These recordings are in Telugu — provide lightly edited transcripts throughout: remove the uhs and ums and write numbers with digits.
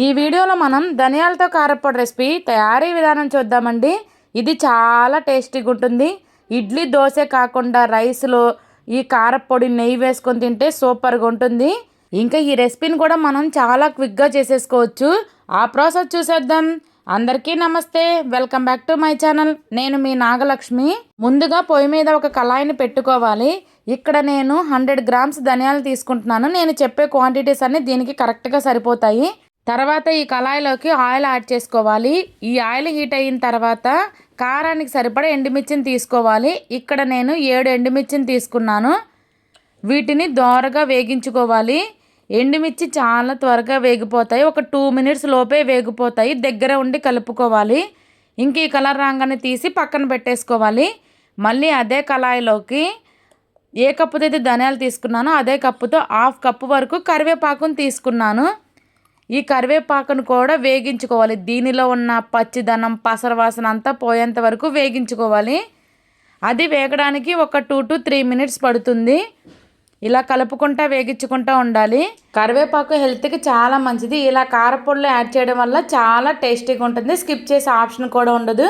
ఈ వీడియోలో మనం ధనియాలతో కారప్పొడి రెసిపీ తయారీ విధానం చూద్దామండి. ఇది చాలా టేస్టీగా ఉంటుంది. ఇడ్లీ దోశ కాకుండా రైస్లో ఈ కారప్పొడి నెయ్యి వేసుకొని తింటే సూపర్గా ఉంటుంది. ఇంకా ఈ రెసిపీని కూడా మనం చాలా క్విక్గా చేసేసుకోవచ్చు. ఆ ప్రాసెస్ చూసేద్దాం. అందరికీ నమస్తే, welcome back to my channel. నేను మీ నాగలక్ష్మి. ముందుగా పొయ్యి మీద ఒక కళాయిని పెట్టుకోవాలి. ఇక్కడ నేను 100 గ్రామ్స్ ధనియాలు తీసుకుంటున్నాను. నేను చెప్పే క్వాంటిటీస్ అన్ని దీనికి కరెక్ట్గా సరిపోతాయి. తర్వాత ఈ కళాయిలోకి ఆయిల్ యాడ్ చేసుకోవాలి. ఈ ఆయిల్ హీట్ అయిన తర్వాత కారానికి సరిపడా ఎండుమిర్చిని తీసుకోవాలి. ఇక్కడ నేను 7 ఎండుమిర్చిని తీసుకున్నాను. వీటిని దోరగా వేగించుకోవాలి. ఎండుమిర్చి చాలా త్వరగా వేగిపోతాయి. ఒక 2 మినిట్స్ లోపే వేగిపోతాయి. దగ్గర ఉండి కలుపుకోవాలి. ఇంక ఈ కలర్ రాగానే తీసి పక్కన పెట్టేసుకోవాలి. మళ్ళీ అదే కళాయిలోకి ఏ కప్పుతో అయితే ధనియాలు తీసుకున్నానో అదే కప్పుతో 1/2 కప్పు వరకు కరివేపాకును తీసుకున్నాను. ఈ కరివేపాకును కూడా వేగించుకోవాలి. దీనిలో ఉన్న పచ్చిదనం పసరవాసన అంతా పోయేంత వరకు వేగించుకోవాలి. అది వేగడానికి ఒక 2 to 3 మినిట్స్ పడుతుంది. ఇలా కలుపుకుంటా వేగించుకుంటూ ఉండాలి. కరివేపాకు హెల్త్కి చాలా మంచిది. ఇలా కారపొడిలో యాడ్ చేయడం వల్ల చాలా టేస్టీగా ఉంటుంది. స్కిప్ చేసే ఆప్షన్ కూడా ఉండదు.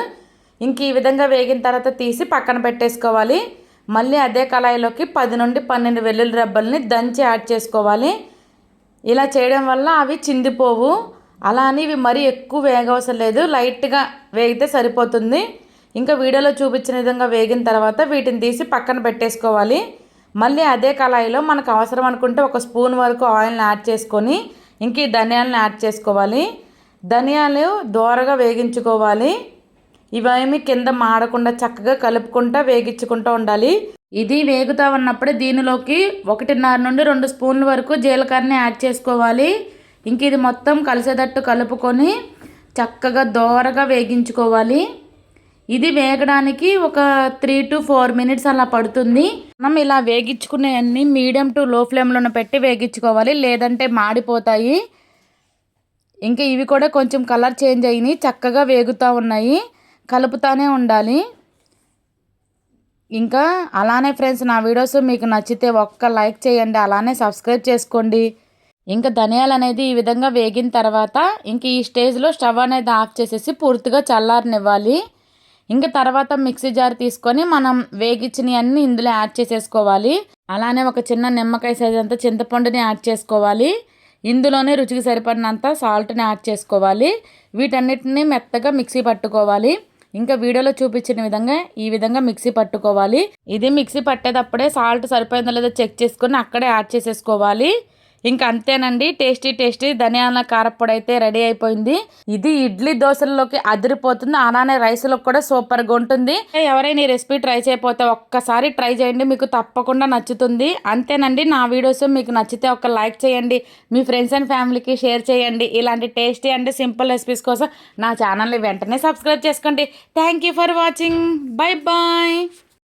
ఇంక ఈ విధంగా వేగిన తర్వాత తీసి పక్కన పెట్టేసుకోవాలి. మళ్ళీ అదే కళాయిలోకి 10 నుండి 12 వెల్లుల్లి రెబ్బల్ని దంచి యాడ్ చేసుకోవాలి. ఇలా చేయడం వల్ల అవి చిందిపోవు. అలా అని ఇవి మరీ ఎక్కువ వేగవసరం లేదు, లైట్గా వేగితే సరిపోతుంది. ఇంకా వీడియోలో చూపించిన విధంగా వేగిన తర్వాత వీటిని తీసి పక్కన పెట్టేసుకోవాలి. మళ్ళీ అదే కళాయిలో మనకు అవసరం అనుకుంటే 1 స్పూన్ వరకు ఆయిల్ని యాడ్ చేసుకొని ఇంక ఈ ధనియాలను యాడ్ చేసుకోవాలి. ధనియాలు దోరగా వేగించుకోవాలి. ఇవేమి కింద మాడకుండా చక్కగా కలుపుకుంటూ వేగించుకుంటూ ఉండాలి. ఇది వేగుతూ ఉన్నప్పుడే దీనిలోకి 1.5 నుండి 2 స్పూన్ల వరకు జీలకర్రని యాడ్ చేసుకోవాలి. ఇంక ఇది మొత్తం కలిసేటట్టు కలుపుకొని చక్కగా దోరగా వేగించుకోవాలి. ఇది వేగడానికి ఒక 3 to 4 మినిట్స్ అలా పడుతుంది. మనం ఇలా వేగించుకునే అన్ని మీడియం టు లో ఫ్లేమ్లోనే పెట్టి వేగించుకోవాలి, లేదంటే మాడిపోతాయి. ఇంకా ఇవి కూడా కొంచెం కలర్ చేంజ్ అయినాయి, చక్కగా వేగుతూ ఉన్నాయి. కలుపుతూనే ఉండాలి. ఇంకా అలానే ఫ్రెండ్స్, నా వీడియోస్ మీకు నచ్చితే ఒక్క లైక్ చేయండి, అలానే సబ్స్క్రైబ్ చేసుకోండి. ఇంకా ధనియాలు అనేది ఈ విధంగా వేగిన తర్వాత ఇంక ఈ స్టేజ్లో స్టవ్ అనేది ఆఫ్ చేసేసి పూర్తిగా చల్లారనివ్వాలి. ఇంకా తర్వాత మిక్సీ జార్ తీసుకొని మనం వేగించినవి అన్నీ ఇందులో యాడ్ చేసేసుకోవాలి. అలానే ఒక చిన్న నిమ్మకాయ సైజ్ అంతా చింతపండుని యాడ్ చేసుకోవాలి. ఇందులోనే రుచికి సరిపడినంత సాల్ట్ని యాడ్ చేసుకోవాలి. వీటన్నిటిని మెత్తగా మిక్సీ పట్టుకోవాలి. ఇంకా వీడియోలో చూపించిన విధంగా ఈ విధంగా మిక్సీ పట్టుకోవాలి. ఇది మిక్సీ పట్టేటప్పుడే సాల్ట్ సరిపోయిందో లేదో చెక్ చేసుకొని అక్కడే యాడ్ చేసేసుకోవాలి. ఇంకా అంతేనండి, టేస్టీ ధనియాల కారప్పొడి అయితే రెడీ అయిపోయింది. ఇది ఇడ్లీ దోశల్లోకి అదిరిపోతుంది, అలానే రైస్లో కూడా సూపర్గా ఉంటుంది. ఎవరైనా ఈ రెసిపీ ట్రై చేయకపోతే ఒక్కసారి ట్రై చేయండి, మీకు తప్పకుండా నచ్చుతుంది. అంతేనండి, నా వీడియోస్ మీకు నచ్చితే ఒక లైక్ చేయండి, మీ ఫ్రెండ్స్ అండ్ ఫ్యామిలీకి షేర్ చేయండి. ఇలాంటి టేస్టీ అండ్ సింపుల్ రెసిపీస్ కోసం నా ఛానల్ని వెంటనే సబ్స్క్రైబ్ చేసుకోండి. Thank you for watching. Bye bye.